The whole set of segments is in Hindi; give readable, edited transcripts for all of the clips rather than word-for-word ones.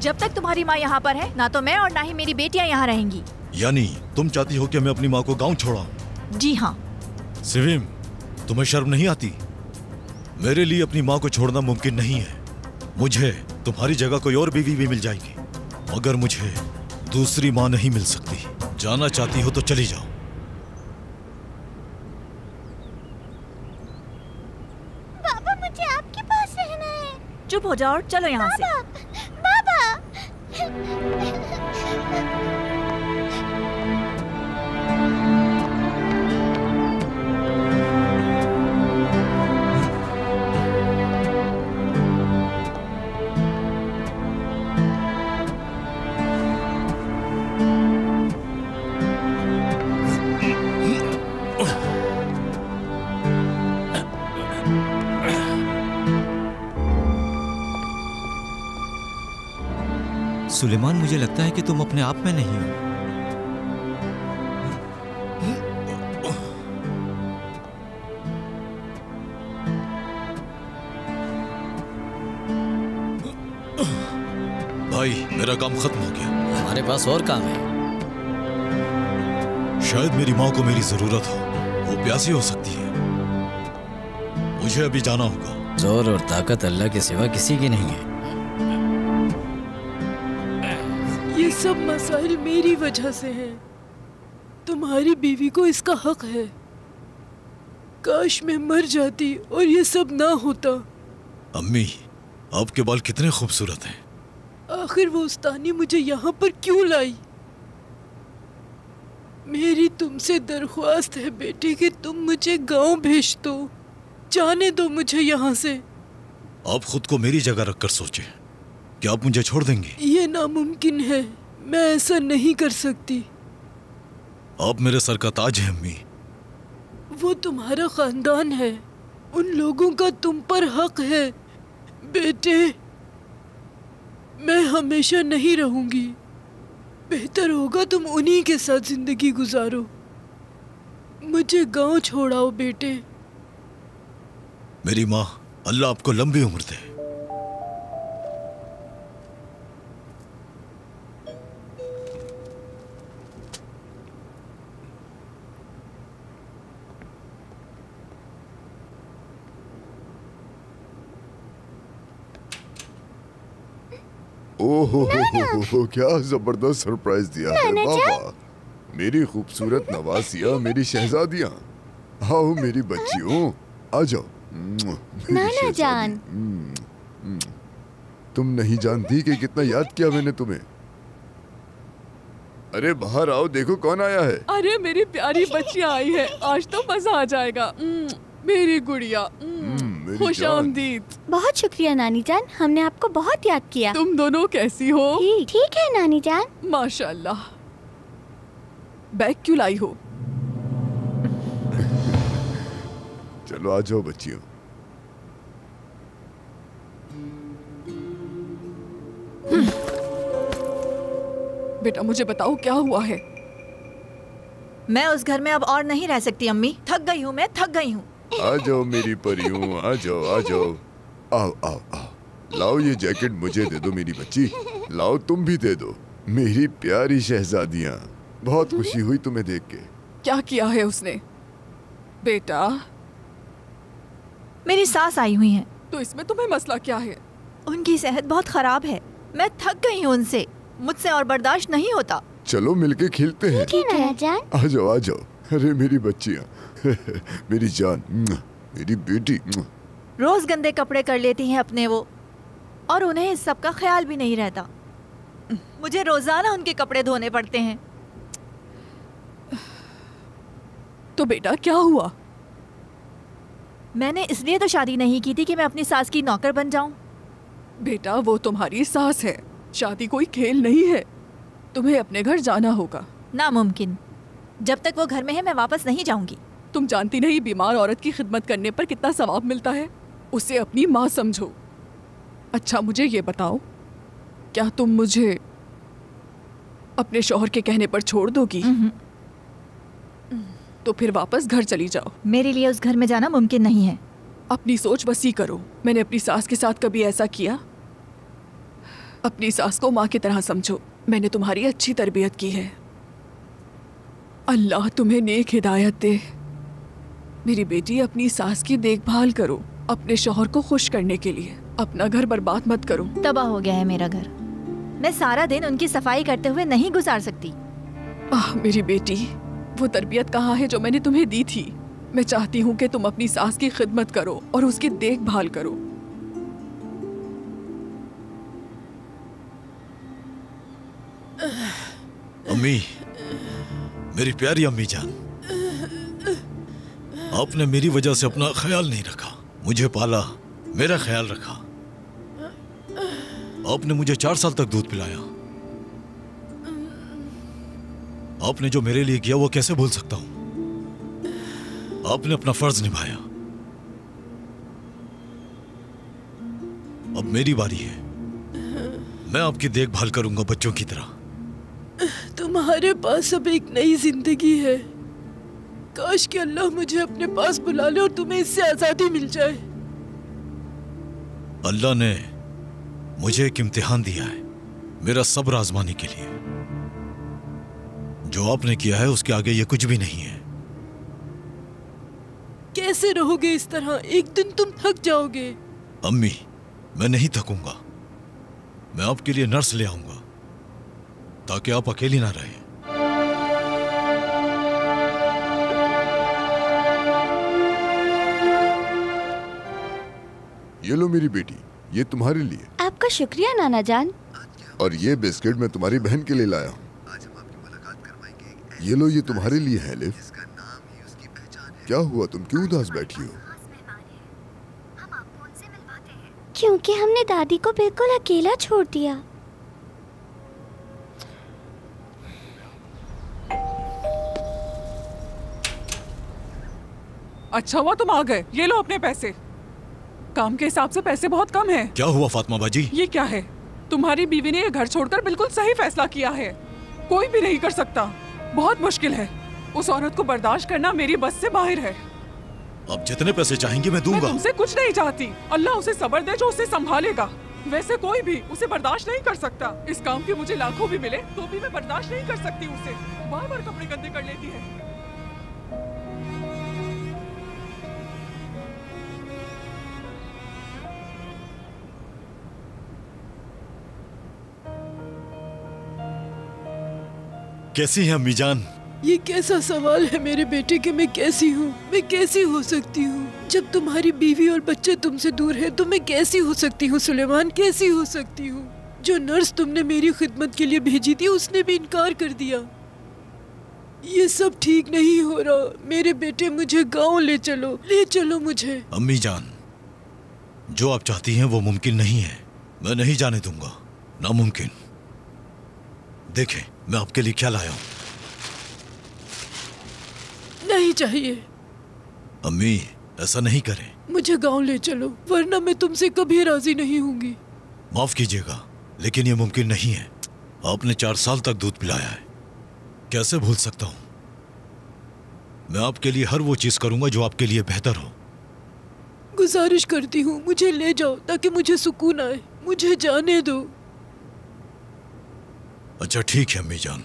जब तक तुम्हारी माँ यहाँ पर है, ना तो मैं और ना ही मेरी बेटियाँ यहाँ रहेंगी। यानी तुम चाहती हो कि मैं अपनी माँ को गाँव छोड़ाऊं? जी हाँ। सिविम, तुम्हें शर्म नहीं आती? मेरे लिए अपनी माँ को छोड़ना मुमकिन नहीं है। मुझे तुम्हारी जगह कोई और बीवी भी मिल जाएगी, मगर मुझे दूसरी माँ नहीं मिल सकती। जाना चाहती हो तो चली जाओ। पापा, मुझे आपके पास रहना है। चुप हो जाओ और चलो यहाँ से। पापा। सुलेमान, मुझे लगता है कि तुम अपने आप में नहीं हो। भाई, मेरा काम खत्म हो गया। हमारे पास और काम है। शायद मेरी माँ को मेरी जरूरत हो, वो प्यासी हो सकती है। मुझे अभी जाना होगा। जोर और ताकत अल्लाह के सिवा किसी की नहीं है। ये सब मसाइल मेरी वजह से हैं। तुम्हारी बीवी को इसका हक है। काश मैं मर जाती और ये सब ना होता। अम्मी, आपके बाल कितने खूबसूरत हैं। आखिर वो उस्तानी मुझे यहाँ पर क्यों लाई? मेरी तुमसे दरख्वास्त है बेटी कि तुम मुझे गांव भेज दो। जाने दो मुझे यहाँ से। आप खुद को मेरी जगह रखकर सोचें, क्या आप मुझे छोड़ देंगे? ये नामुमकिन है, मैं ऐसा नहीं कर सकती। आप मेरे सर का ताज हैं अम्मी। वो तुम्हारा खानदान है, उन लोगों का तुम पर हक है। बेटे, मैं हमेशा नहीं रहूंगी। बेहतर होगा तुम उन्हीं के साथ जिंदगी गुजारो। मुझे गांव छोड़ाओ बेटे। मेरी माँ, अल्लाह आपको लंबी उम्र दे। ओहो, क्या जबरदस्त सरप्राइज दिया है बाबा। मेरी खूबसूरत नवासिया, मेरी शहजादियाँ, आओ मेरी बच्चियों, आ जाओ। नाना जान, तुम नहीं जानती कि कितना याद किया मैंने तुम्हें। अरे बाहर आओ, देखो कौन आया है। अरे मेरी प्यारी बच्चियाँ आई है, आज तो मजा आ जाएगा। मेरी गुड़िया, खुश आमदीद। बहुत शुक्रिया नानी जान, हमने आपको बहुत याद किया। तुम दोनों कैसी हो? ठीक है नानी जान। माशाल्लाह। बैग क्यों लाई हो? चलो आ जाओ बच्चियों। बेटा मुझे बताओ क्या हुआ है? मैं उस घर में अब और नहीं रह सकती अम्मी। थक गई हूँ, मैं थक गई हूँ। आ जाओ मेरी परियों, आ जाओ आ जाओ। आओ आओ आओ। लाओ ये जैकेट मुझे दे दो मेरी बच्ची। लाओ तुम भी दे दो मेरी प्यारी शहजादियाँ। बहुत खुशी हुई तुम्हें देख के। क्या किया है उसने? बेटा, मेरी सास आई हुई हैं। तो इसमें तुम्हें मसला क्या है? उनकी सेहत बहुत खराब है। मैं थक गई हूँ उनसे, मुझसे और बर्दाश्त नहीं होता। चलो मिलके खेलते हैं। ठीक है जान। आ जाओ आ जाओ। अरे मेरी बच्चियाँ, मेरी जान, मेरी बेटी। रोज गंदे कपड़े कर लेती हैं अपने वो, और उन्हें इस सब का ख्याल भी नहीं रहता। मुझे रोजाना उनके कपड़े धोने पड़ते हैं। तो बेटा क्या हुआ? मैंने इसलिए तो शादी नहीं की थी कि मैं अपनी सास की नौकर बन जाऊं। बेटा वो तुम्हारी सास है, शादी कोई खेल नहीं है। तुम्हें अपने घर जाना होगा। नामुमकिन। जब तक वो घर में है मैं वापस नहीं जाऊंगी। तुम जानती नहीं बीमार औरत की खिदमत करने पर कितना सवाब मिलता है। उसे अपनी माँ समझो। अच्छा मुझे ये बताओ, क्या तुम मुझे अपने शौहर के कहने पर छोड़ दोगी? तो फिर वापस घर चली जाओ। मेरे लिए उस घर में जाना मुमकिन नहीं है। अपनी सोच वसी करो। मैंने अपनी सास के साथ कभी ऐसा किया? अपनी सास को माँ की तरह समझो। मैंने तुम्हारी अच्छी तरबियत की है। अल्लाह तुम्हें नेक हिदायत दे। मेरी बेटी, अपनी सास की देखभाल करो अपने शौहर को खुश करने के लिए। अपना घर बर्बाद मत करो। तबाह हो गया है मेरा घर। मैं सारा दिन उनकी सफाई करते हुए नहीं गुजार सकती। मेरी बेटी, वो तरबियत कहाँ है जो मैंने तुम्हें दी थी? मैं चाहती हूँ कि तुम अपनी सास की खिदमत करो और उसकी देखभाल करो। अम्मी, मेरी प्यारी अम्मी जान, आपने मेरी वजह से अपना ख्याल नहीं रखा। मुझे पाला, मेरा ख्याल रखा। आपने मुझे 4 साल तक दूध पिलाया। आपने जो मेरे लिए किया वो कैसे भूल सकता हूं? आपने अपना फर्ज निभाया। अब मेरी बारी है। मैं आपकी देखभाल करूंगा बच्चों की तरह। तुम्हारे पास अब एक नई जिंदगी है। काश कि अल्लाह मुझे अपने पास बुला ले और तुम्हें इससे आजादी मिल जाए। अल्लाह ने मुझे एक इम्तिहान दिया है, मेरा सब्र आजमाने के लिए। जो आपने किया है उसके आगे ये कुछ भी नहीं है। कैसे रहोगे इस तरह? एक दिन तुम थक जाओगे। अम्मी, मैं नहीं थकूंगा। मैं आपके लिए नर्स ले आऊंगा ताकि आप अकेली ना रहें। ये लो मेरी बेटी, ये तुम्हारे लिए। आपका शुक्रिया नाना जान। और ये बिस्किट मैं तुम्हारी बहन के लिए लाया हूँ। ये लो, ये तुम्हारे लिए है लिफ। क्या हुआ, तुम क्यों उदास बैठी हो? क्योंकि हमने दादी को बिल्कुल अकेला छोड़ दिया। अच्छा हुआ तुम आ गए। ये लो अपने पैसे। काम के हिसाब से पैसे बहुत कम हैं। क्या हुआ फातिमा बाजी? ये क्या है? तुम्हारी बीवी ने ये घर छोड़कर बिल्कुल सही फैसला किया है। कोई भी नहीं कर सकता। बहुत मुश्किल है। उस औरत को बर्दाश्त करना मेरी बस से बाहर है। आप जितने पैसे चाहेंगे मैं मैं दूंगा। तुमसे कुछ नहीं चाहती। अल्लाह उसे सब्र दे जो उसे संभालेगा। वैसे कोई भी उसे बर्दाश्त नहीं कर सकता। इस काम के मुझे लाखों भी मिले तो भी मैं बर्दाश्त नहीं कर सकती उसे। बार बार कपड़े गंदे कर लेती है। कैसी हैं अम्मी जान? ये कैसा सवाल है मेरे बेटे कि मैं कैसी हूँ? मैं कैसी हो सकती हूँ? जब तुम्हारी बीवी और बच्चे तुमसे दूर हैं तो मैं कैसी हो सकती हूँ सुलेमान? कैसी हो सकती हूँ? जो नर्स तुमने मेरी खिदमत के लिए भेजी थी उसने भी इनकार कर दिया। ये सब ठीक नहीं हो रहा। मेरे बेटे, मुझे गाँव ले चलो मुझे। अम्मी जान, जो आप चाहती हैं वो मुमकिन नहीं है। मैं नहीं जाने दूंगा, नामुमकिन। देखें मैं आपके लिए क्या लाया हूं। नहीं चाहिए। अम्मी, ऐसा नहीं करें। मुझे गांव ले चलो वरना मैं तुमसे कभी राजी नहीं होंगी। माफ कीजिएगा लेकिन ये मुमकिन नहीं है। आपने 4 साल तक दूध पिलाया है, कैसे भूल सकता हूं? मैं आपके लिए हर वो चीज करूंगा जो आपके लिए बेहतर हो। गुजारिश करती हूँ मुझे ले जाओ ताकि मुझे सुकून आए। मुझे जाने दो। अच्छा ठीक है अम्मी जान,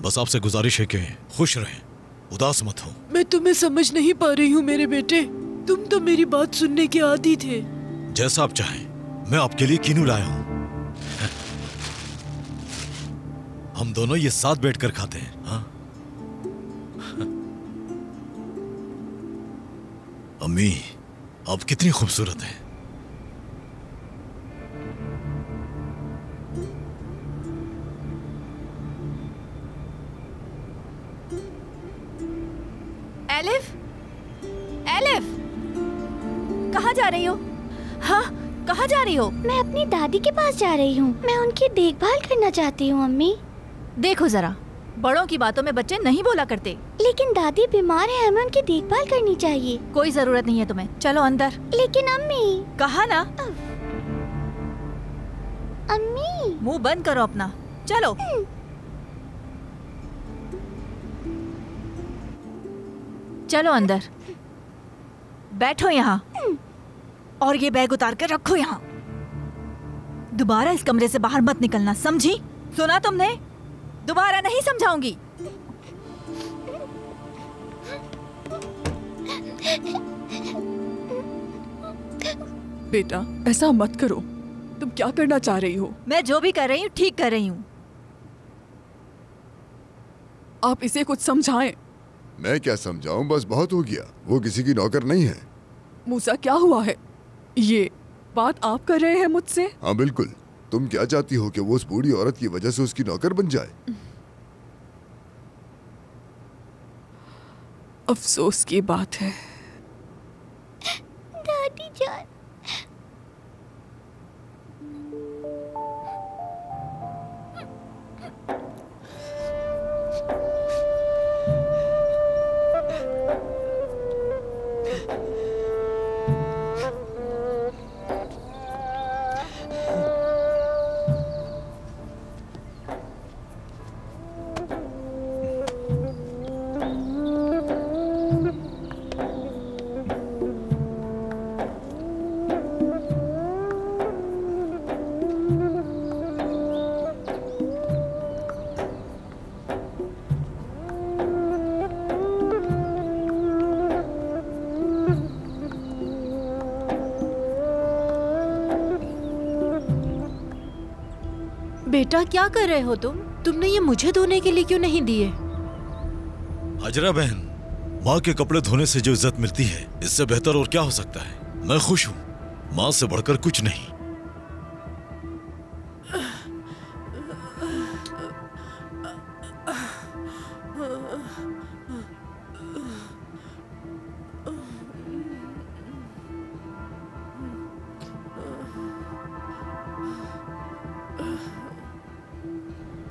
बस आपसे गुजारिश है कि खुश रहें, उदास मत हो। मैं तुम्हें समझ नहीं पा रही हूँ मेरे बेटे। तुम तो मेरी बात सुनने के आदी थे। जैसा आप चाहें। मैं आपके लिए कीनू लाया हूं। हम दोनों ये साथ बैठकर खाते हैं। हाँ? अम्मी, आप कितनी खूबसूरत हैं। एलिफ, एलिफ, कहाँ जा रही हो? हाँ, कहाँ जा रही हो? मैं अपनी दादी के पास जा रही हूँ। मैं उनकी देखभाल करना चाहती हूँ अम्मी। देखो जरा, बड़ों की बातों में बच्चे नहीं बोला करते। लेकिन दादी बीमार है, हमें उनकी देखभाल करनी चाहिए। कोई जरूरत नहीं है तुम्हें, चलो अंदर। लेकिन अम्मी। कहा ना, अम्मी। मुंह बंद करो अपना, चलो। चलो अंदर बैठो यहाँ और ये बैग उतार कर रखो यहाँ। दोबारा इस कमरे से बाहर मत निकलना, समझी? सुना तुमने? दोबारा नहीं समझाऊंगी। बेटा ऐसा मत करो। तुम क्या करना चाह रही हो? मैं जो भी कर रही हूँ ठीक कर रही हूँ। आप इसे कुछ समझाएं। मैं क्या समझाऊं, बस बहुत हो गया। वो किसी की नौकर नहीं है। मूसा क्या हुआ है? ये बात आप कर रहे हैं मुझसे? हाँ बिल्कुल। तुम क्या चाहती हो कि वो उस बूढ़ी औरत की वजह से उसकी नौकर बन जाए? अफसोस की बात है। दादी जान, बेटा क्या कर रहे हो तुम? तुमने ये मुझे धोने के लिए क्यों नहीं दिए? हाजरा बहन, माँ के कपड़े धोने से जो इज्जत मिलती है, इससे बेहतर और क्या हो सकता है? मैं खुश हूँ, माँ से बढ़कर कुछ नहीं।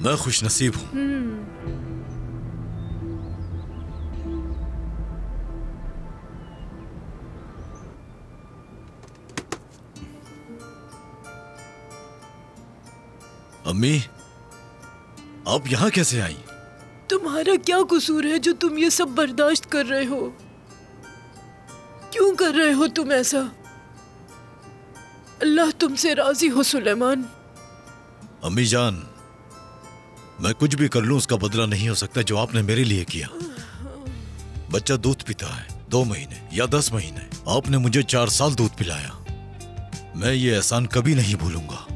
मैं खुश नसीब हूँ। अम्मी, आप यहाँ कैसे आई? तुम्हारा क्या कसूर है जो तुम ये सब बर्दाश्त कर रहे हो? क्यों कर रहे हो तुम ऐसा? अल्लाह तुमसे राजी हो सुलेमान। अम्मी जान, मैं कुछ भी कर लूं उसका बदला नहीं हो सकता जो आपने मेरे लिए किया। बच्चा दूध पीता है 2 महीने या 10 महीने, आपने मुझे 4 साल दूध पिलाया। मैं ये एहसान कभी नहीं भूलूंगा।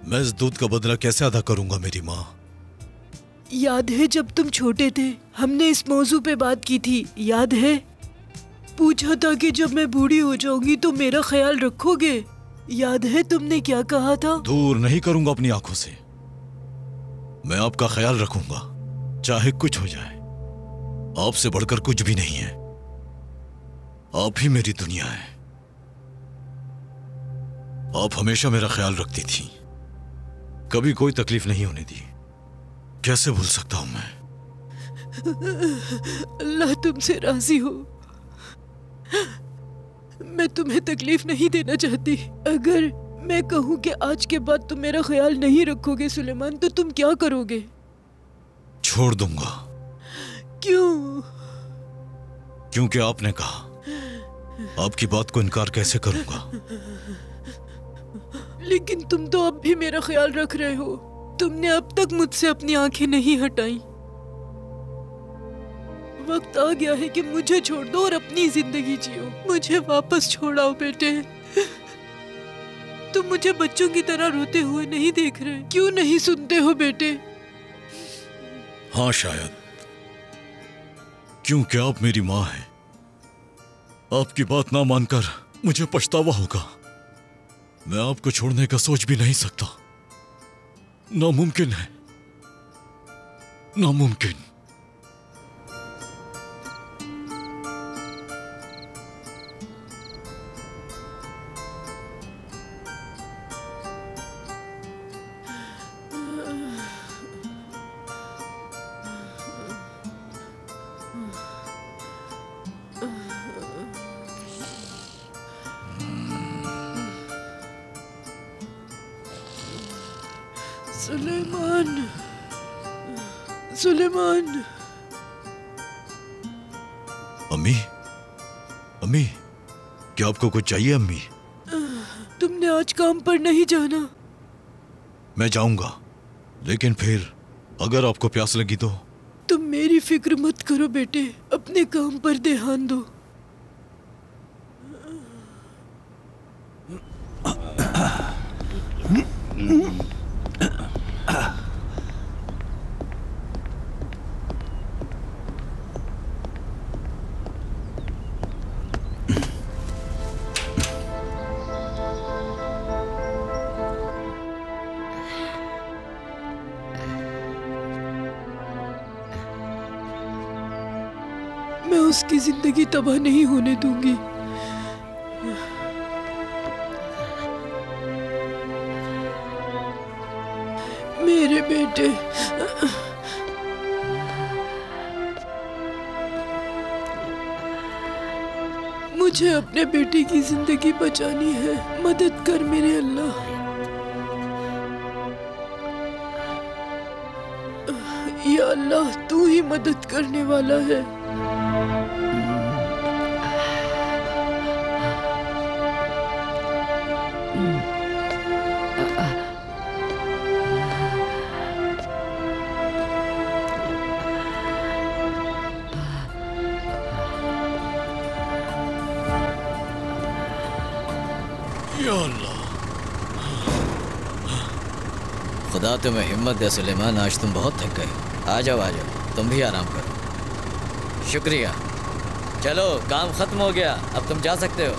मैं इस दूध का बदला कैसे अदा करूंगा मेरी माँ? याद है जब तुम छोटे थे हमने इस मौजू पे बात की थी, याद है? पूछा था कि जब मैं बूढ़ी हो जाऊंगी तो मेरा ख्याल रखोगे, याद है तुमने क्या कहा था? दूर नहीं करूंगा अपनी आंखों से। मैं आपका ख्याल रखूंगा चाहे कुछ हो जाए। आपसे बढ़कर कुछ भी नहीं है। आप ही मेरी दुनिया है। आप हमेशा मेरा ख्याल रखती थी, कभी कोई तकलीफ नहीं होने दी। कैसे भूल सकता हूं मैं? अल्लाह तुमसे राजी हो। मैं तुम्हें तकलीफ नहीं देना चाहती। अगर मैं कहूँ कि आज के बाद तुम मेरा ख्याल नहीं रखोगे सुलेमान, तो तुम क्या करोगे? छोड़ दूंगा। क्यों? क्योंकि आपने कहा। आपकी बात को इनकार कैसे करूंगा? लेकिन तुम तो अब भी मेरा ख्याल रख रहे हो। तुमने अब तक मुझसे अपनी आंखें नहीं हटाई। वक्त आ गया है कि मुझे छोड़ दो और अपनी जिंदगी जियो। मुझे वापस छोड़ाओ बेटे। तुम मुझे बच्चों की तरह रोते हुए नहीं देख रहे? क्यों नहीं सुनते हो बेटे? हाँ शायद, क्योंकि आप मेरी माँ हैं। आपकी बात ना मानकर मुझे पछतावा होगा। मैं आपको छोड़ने का सोच भी नहीं सकता। नामुमकिन है, नामुमकिन। सुलेमान, सुलेमान। अम्मी, अम्मी, क्या आपको कुछ चाहिए अम्मी? तुम तुमने आज काम पर नहीं जाना? मैं जाऊंगा, लेकिन फिर अगर आपको प्यास लगी तो? तुम मेरी फिक्र मत करो बेटे, अपने काम पर ध्यान दो। मैं उसकी जिंदगी तबाह नहीं होने दूंगी। मेरे बेटे, मुझे अपने बेटे की जिंदगी बचानी है। मदद कर मेरे अल्लाह। या अल्लाह, तू ही मदद करने वाला है। या अल्लाह। खुदा तुम्हें हिम्मत दे सुलेमान, आज तुम बहुत थक गए। आ जाओ तुम भी आराम करो। शुक्रिया। चलो काम खत्म हो गया, अब तुम जा सकते हो।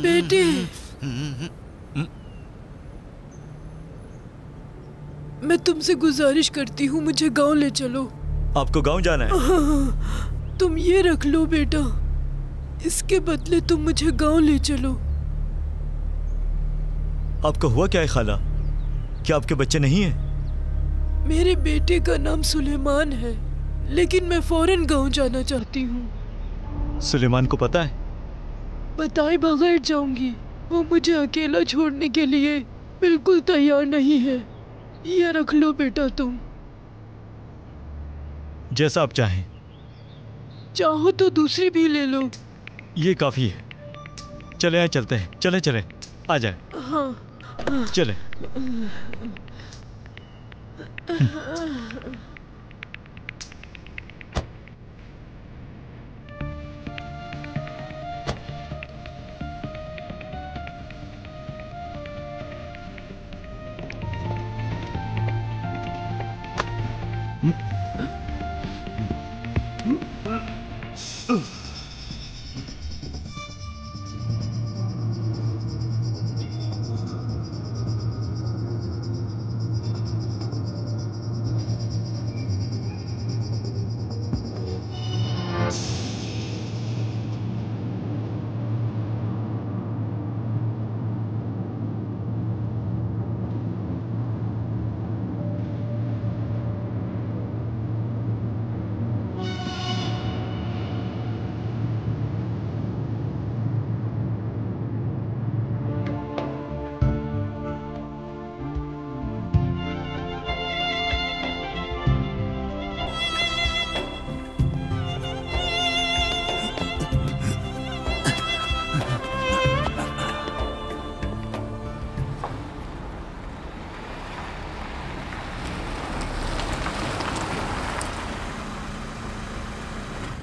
बेटे, मैं तुमसे गुजारिश करती हूँ, मुझे गांव ले चलो। आपको गांव जाना है? हाँ, तुम ये रख लो बेटा, इसके बदले तुम मुझे गांव ले चलो। आपको हुआ क्या है खाला? क्या आपके बच्चे नहीं हैं? मेरे बेटे का नाम सुलेमान है, लेकिन मैं फौरन गांव जाना चाहती हूँ। सुलेमान को पता है? बताए बगैर जाऊंगी। वो मुझे अकेला छोड़ने के लिए बिल्कुल तैयार नहीं है। ये रख लो बेटा तुम। जैसा आप चाहें। चाहो तो दूसरी भी ले लो। ये काफी है। चले आए, चलते हैं। चले चले, आ जाए। हाँ, चले।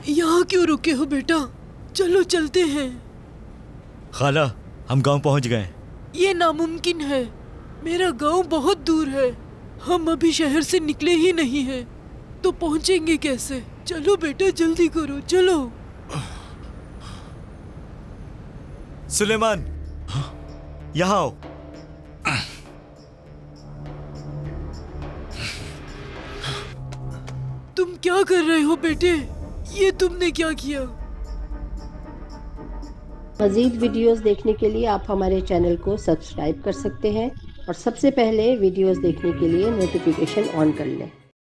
यहाँ क्यों रुके हो बेटा? चलो चलते हैं। खाला, हम गांव पहुंच गए। ये नामुमकिन है। मेरा गांव बहुत दूर है। हम अभी शहर से निकले ही नहीं हैं। तो पहुंचेंगे कैसे? चलो बेटा जल्दी करो, चलो। सुलेमान, यहाँ आओ। तुम क्या कर रहे हो बेटे? ये तुमने क्या किया? मज़ीद वीडियोस देखने के लिए आप हमारे चैनल को सब्सक्राइब कर सकते हैं और सबसे पहले वीडियोस देखने के लिए नोटिफिकेशन ऑन कर लें।